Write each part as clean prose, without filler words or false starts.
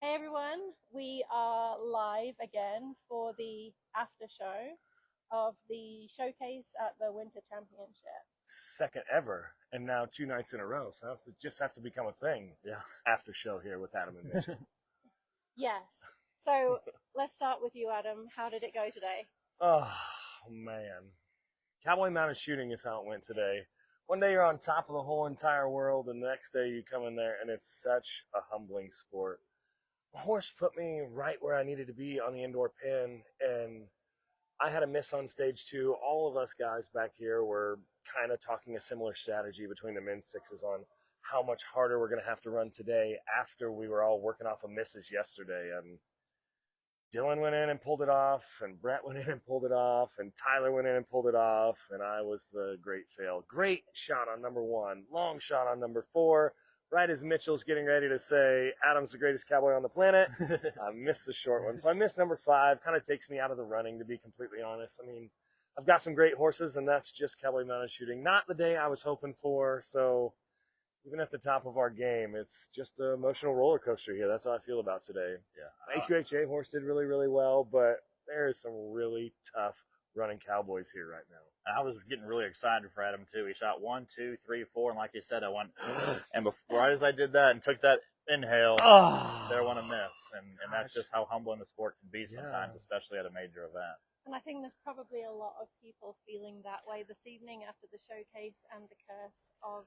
Hey everyone, we are live again for the after show of the showcase at the Winter Championships. Second ever, and now 2 nights in a row. So it just has to become a thing. Yeah. After show here with Adam and Mitchell. Yes. So let's start with you, Adam. How did it go today? Oh man, cowboy mounted shooting is how it went today. One day you're on top of the whole entire world, and the next day you come in there, and it's such a humbling sport. The horse put me right where I needed to be on the indoor pin, and I had a miss on stage two. All of us guys back here were kind of talking a similar strategy between the men's sixes on how much harder we're going to have to run today after we were all working off of misses yesterday. And Dylan went in and pulled it off, and Brett went in and pulled it off, and Tyler went in and pulled it off, and I was the great fail. Great shot on number one, long shot on number four. Right as Mitchell's getting ready to say, Adam's the greatest cowboy on the planet, I missed the short one. So I missed number five. Kind of takes me out of the running, to be completely honest. I mean, I've got some great horses, and that's just cowboy mounted shooting. Not the day I was hoping for, so even at the top of our game, it's just an emotional roller coaster here. That's how I feel about today. Yeah. AQHA horse did really, really well, but there is some really tough running cowboys here right now. I was getting really excited for Adam too. He shot 1, 2, 3, 4, and like you said, I went and before, right as I did that and took that inhale, there went a miss, and that's just how humbling the sport can be sometimes, especially at a major event. And I think there's probably a lot of people feeling that way this evening after the showcase and the curse of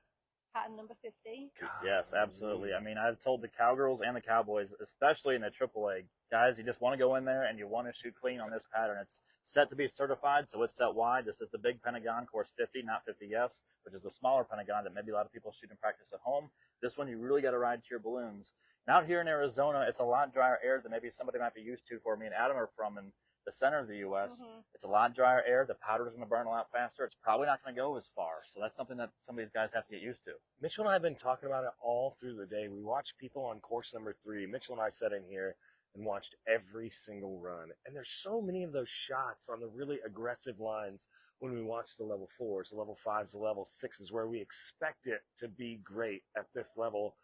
pattern number 50. God. Yes, absolutely. I mean, I've told the Cowgirls and the Cowboys, especially in the AAA, guys, you just want to go in there and you want to shoot clean on this pattern. It's set to be certified, so it's set wide. This is the big Pentagon, course 50, not 50S, which is the smaller Pentagon that maybe a lot of people shoot and practice at home. This one, you really got to ride to your balloons. And out here in Arizona, it's a lot drier air than maybe somebody might be used to where me and Adam are from in the center of the U.S. It's a lot drier air. The powder's going to burn a lot faster. It's probably not going to go as far. So that's something that some of these guys have to get used to. Mitchell and I have been talking about it all through the day. We watched people on course number 3. Mitchell and I sat in here and watched every single run. And there's so many of those shots on the really aggressive lines when we watch the level 4s, the level 5s, the level 6s, where we expect it to be great at this level.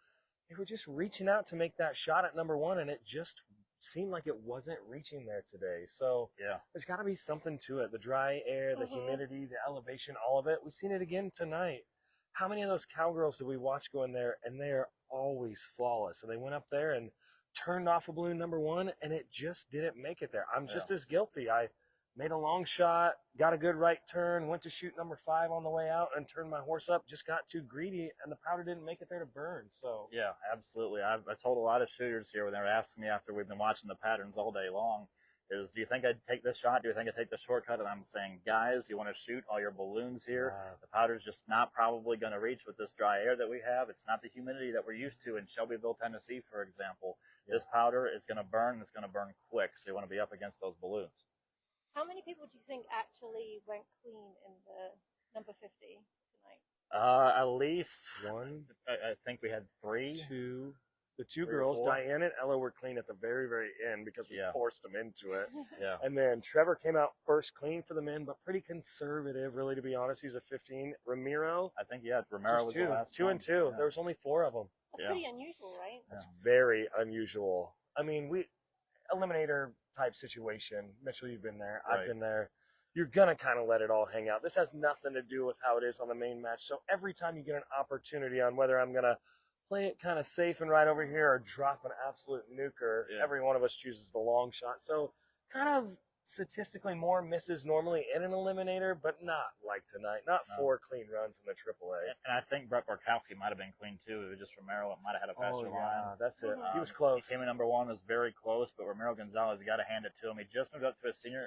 They were just reaching out to make that shot at number 1, and it just seemed like it wasn't reaching there today. So yeah, there's got to be something to it. The dry air, the humidity, the elevation, all of it. We've seen it again tonight. How many of those cowgirls did we watch go in there, and they're always flawless? And they went up there and turned off a balloon number 1, and it just didn't make it there. I'm just as guilty. I made a long shot, got a good right turn, went to shoot number 5 on the way out, and turned my horse up, just got too greedy, and the powder didn't make it there to burn. So yeah, absolutely. I told a lot of shooters here when they were asking me after we've been watching the patterns all day long, is do you think I'd take this shot? Do you think I'd take the shortcut? And I'm saying, guys, you want to shoot all your balloons here. The powder's just not probably going to reach with this dry air that we have. It's not the humidity that we're used to in Shelbyville, Tennessee, for example. This powder is going to burn, and it's going to burn quick, so you want to be up against those balloons. How many people do you think actually went clean in the number 50 tonight? At least 1, I think we had 3. 2. The 2 3 or girls, 4. Diane and Ella, were clean at the very, very end because we forced them into it. Yeah. And then Trevor came out first clean for the men, but pretty conservative, really, to be honest. He was a 15. Ramiro, I think, Romero was the last 2 and 2. Yeah. There was only 4 of them. That's pretty unusual, right? That's very unusual. I mean, eliminator type situation. Mitchell, you've been there. I've been there. You're going to kind of let it all hang out. This has nothing to do with how it is on the main match. So every time you get an opportunity on whether I'm going to play it kind of safe and right over here or drop an absolute nuker, every one of us chooses the long shot. So kind of statistically more misses normally in an eliminator, but not like tonight. Not 4 clean runs in the AAA. And I think Brett Barkowski might have been clean too. It was just Romero that might have had a faster line. That's it. He was close. He came in number 1, was very close, but Romero Gonzalez, you got to hand it to him. He just moved up to a senior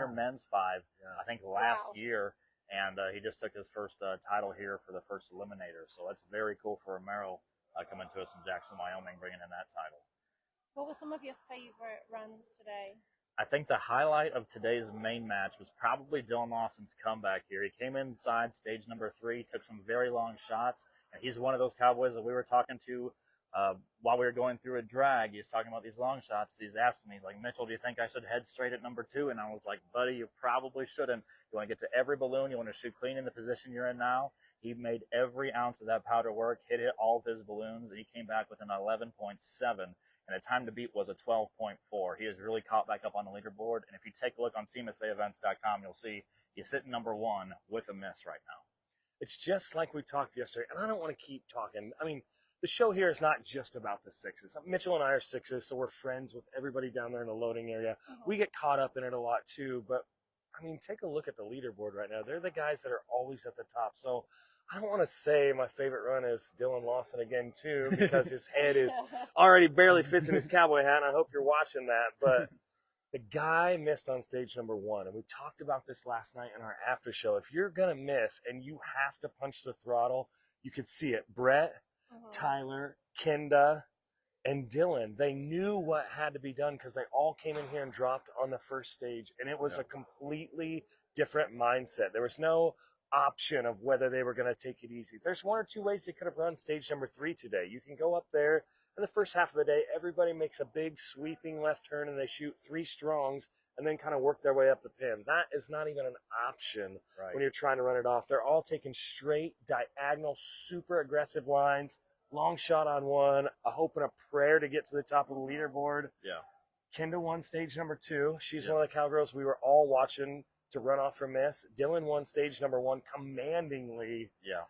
men's 5, I think last year, and he just took his first title here for the first eliminator. So that's very cool for Romero coming to us from Jackson, Wyoming, bringing in that title. What were some of your favorite runs today? I think the highlight of today's main match was probably Dylan Lawson's comeback here. He came inside stage number 3, took some very long shots, and he's one of those cowboys that we were talking to while we were going through a drag. He was talking about these long shots. He's asking me, he's like, Mitchell, do you think I should head straight at number 2? And I was like, buddy, you probably shouldn't. You want to get to every balloon. You want to shoot clean in the position you're in now. He made every ounce of that powder work, hit all of his balloons, and he came back with an 11.7. and the time to beat was a 12.4. He has really caught back up on the leaderboard, and if you take a look on CMSAevents.com, you'll see he's sitting number 1 with a miss right now. It's just like we talked yesterday, and I don't want to keep talking. I mean, the show here is not just about the sixes. Mitchell and I are sixes, so we're friends with everybody down there in the loading area. We get caught up in it a lot too, but I mean, take a look at the leaderboard right now. They're the guys that are always at the top. So I don't want to say my favorite run is Dylan Lawson again too, because his head is already barely fits in his cowboy hat. And I hope you're watching that, but the guy missed on stage number 1, and we talked about this last night in our after show. If you're going to miss and you have to punch the throttle, you could see it. Brett, Tyler, Kenda, and Dylan, they knew what had to be done because they all came in here and dropped on the first stage, and it was a completely different mindset. There was no option of whether they were going to take it easy. There's 1 or 2 ways they could have run stage number 3 today. You can go up there in the first half of the day, everybody makes a big sweeping left turn and they shoot 3 strongs and then kind of work their way up the pin. That is not even an option when you're trying to run it off. They're all taking straight, diagonal, super aggressive lines, long shot on 1, a hope and a prayer to get to the top of the leaderboard. Yeah. Kenda won stage number 2. She's one of the cowgirls we were all watching to run off her miss. Dylan won stage number 1 commandingly. Yeah.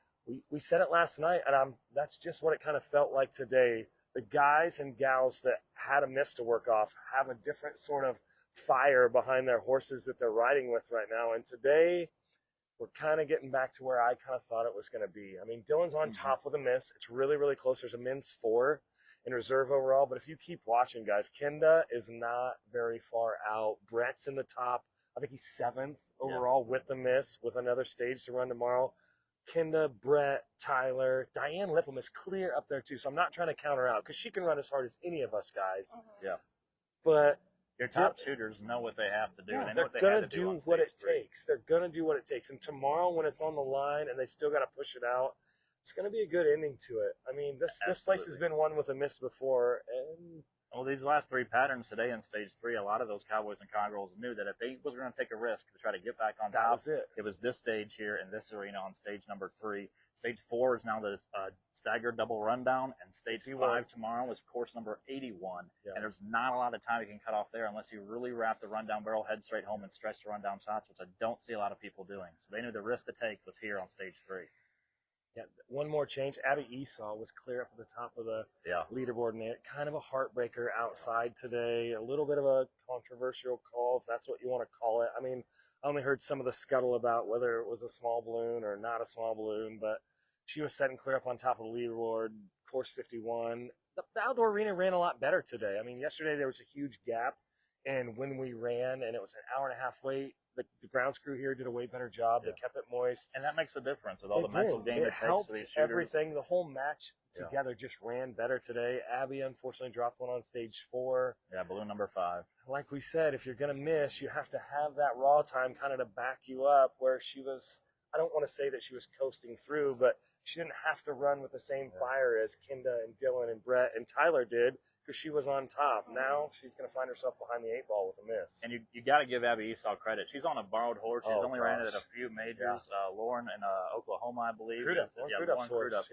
We said it last night, and that's just what it kind of felt like today. The guys and gals that had a miss to work off have a different sort of fire behind their horses that they're riding with right now. And today, we're kind of getting back to where I kind of thought it was going to be. I mean, Dylan's on top with a miss. It's really, really close. There's a men's 4 in reserve overall. But if you keep watching, guys, Kenda is not very far out. Brett's in the top. I think he's 7th overall with a miss, with another stage to run tomorrow. Kenda, Brett, Tyler, Diane Lippum is clear up there too. So I'm not trying to counter out because she can run as hard as any of us guys. Yeah. But your top shooters know what they have to do. Yeah, and they know what they they're have to going do to do what it 3. takes. They're going to do what it takes. And tomorrow when it's on the line and they still got to push it out, it's going to be a good ending to it. I mean, this place has been won with a miss before. And well, these last 3 patterns today in stage 3, a lot of those cowboys and cowgirls knew that if they was going to take a risk to try to get back on top, that was it. It was this stage here in this arena on stage number 3. Stage 4 is now the staggered double rundown, and stage 5 tomorrow is course number 81. Yeah. And there's not a lot of time you can cut off there unless you really wrap the rundown barrel, head straight home, and stretch the rundown shots, which I don't see a lot of people doing. So they knew the risk to take was here on stage 3. Yeah, one more change. Abby Esau was clear up at the top of the leaderboard, and it kind of a heartbreaker outside today. A little bit of a controversial call, if that's what you want to call it. I mean, I only heard some of the scuttle about whether it was a small balloon or not a small balloon, but she was setting clear up on top of the leaderboard, course 51. The outdoor arena ran a lot better today. I mean, yesterday there was a huge gap, and when we ran, and it was an hour and a half wait, the grounds crew here did a way better job. They kept it moist. And that makes a difference with all the mental game it takes to these shooters. Everything. The whole match together just ran better today. Abby unfortunately dropped one on stage 4. Yeah, balloon number 5. Like we said, if you're going to miss, you have to have that raw time kind of to back you up, where she was, I don't want to say that she was coasting through, but she didn't have to run with the same fire as Kenda and Dylan and Brett and Tyler did, because she was on top. Now she's going to find herself behind the 8 ball with a miss. And you got to give Abby Esau credit. She's on a borrowed horse. She's only ran it at a few majors. Lauren in Oklahoma, I believe. Lauren Crudup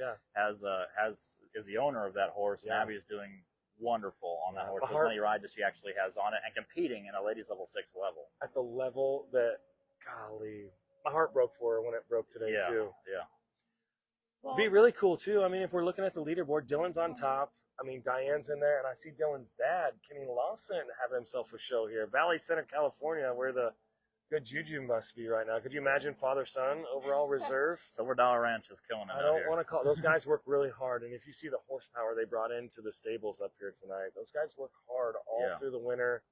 is the owner of that horse, and Abby is doing wonderful on that horse. As many rides as she actually has on it, and competing in a ladies level 6 level. At the level that, golly, my heart broke for her when it broke today too. Yeah. Well, it'd be really cool too. I mean, if we're looking at the leaderboard, Dylan's on top. I mean, Diane's in there, and I see Dylan's dad, Kenny Lawson, having himself a show here. Valley Center, California, where the good juju must be right now. Could you imagine father-son overall reserve? Silver Dollar Ranch is killing it. I don't want to call those guys work really hard, and if you see the horsepower they brought into the stables up here tonight, those guys work hard all through the winter.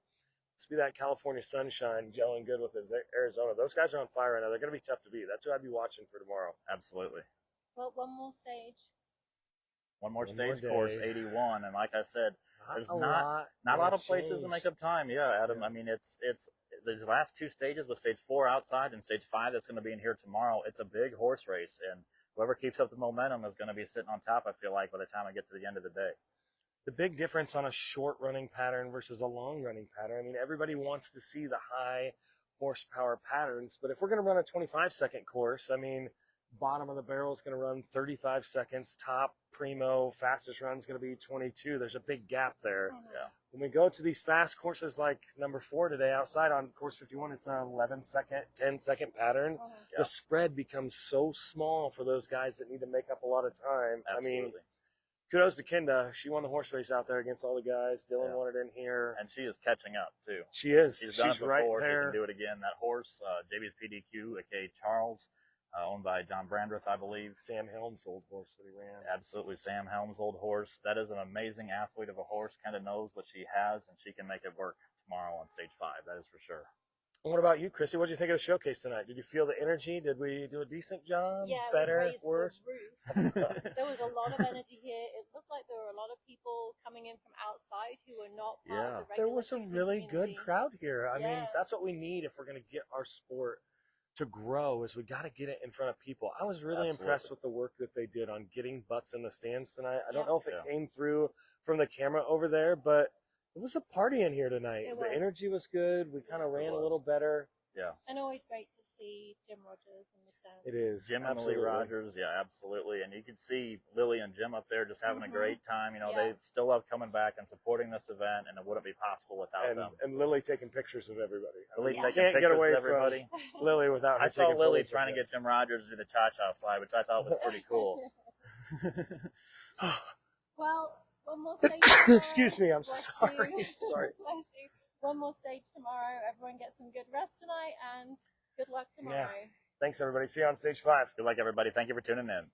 Let's be that California sunshine gelling good with Arizona. Those guys are on fire right now. They're going to be tough to beat. That's who I'd be watching for tomorrow. Absolutely. Well, one more stage. One more stage, course 81, and like I said, there's not a lot of places to make up time. Yeah, Adam. I mean, it's these last 2 stages with stage 4 outside and stage 5 that's going to be in here tomorrow. It's a big horse race, and whoever keeps up the momentum is going to be sitting on top. I feel like by the time I get to the end of the day. The big difference on a short running pattern versus a long running pattern. I mean, everybody wants to see the high horsepower patterns, but if we're going to run a 25-second course, I mean, bottom of the barrel is going to run 35 seconds. Top primo fastest run is going to be 22. There's a big gap there. Yeah. When we go to these fast courses like number 4 today outside on course 51, it's an 11-second, 10-second pattern. Yeah. The spread becomes so small for those guys that need to make up a lot of time. Absolutely. I mean, kudos to Kinda. She won the horse race out there against all the guys. Dylan Yeah. won it in here. And she is catching up, too. She is. She's done it before. right there. She can do it again. That horse, JB's PDQ, aka Charles, owned by John Brandreth, I believe. Sam Helms' old horse that he ran. Absolutely, Sam Helms' old horse. That is an amazing athlete of a horse. Kind of knows what she has, and she can make it work tomorrow on stage 5. That is for sure. And what about you, Chrissy? What did you think of the showcase tonight? Did you feel the energy? Did we do a decent job? Yeah, Better? we raised Worse? the roof. There was a lot of energy here. It looked like there were a lot of people coming in from outside who were not part of the regular There was a shooting really good community. crowd here. I mean, Yeah. that's what we need if we're going to get our sport to grow is we got to get it in front of people. I was really impressed with the work that they did on getting butts in the stands tonight. I don't know if it came through from the camera over there, but it was a party in here tonight. It The was. energy was good. We kind of ran a little better. Yeah. And always great to see Jim Rogers in the stands. It is. Jim and Lily Rogers, yeah, absolutely. And you can see Lily and Jim up there just having a great time. You know, they still love coming back and supporting this event, and it wouldn't be possible without them. And Lily taking pictures of everybody. Lily You taking can't pictures get away of everybody. from Lily without her I saw taking Lily photos of trying to them. get Jim Rogers to do the cha-cha slide, which I thought was pretty cool. Well, one more stage tomorrow. Excuse me, I'm so Bless sorry. you. Sorry. Bless you. One more stage tomorrow. Everyone get some good rest tonight, and good luck tomorrow. Thanks, everybody. See you on stage 5. Good luck, everybody. Thank you for tuning in.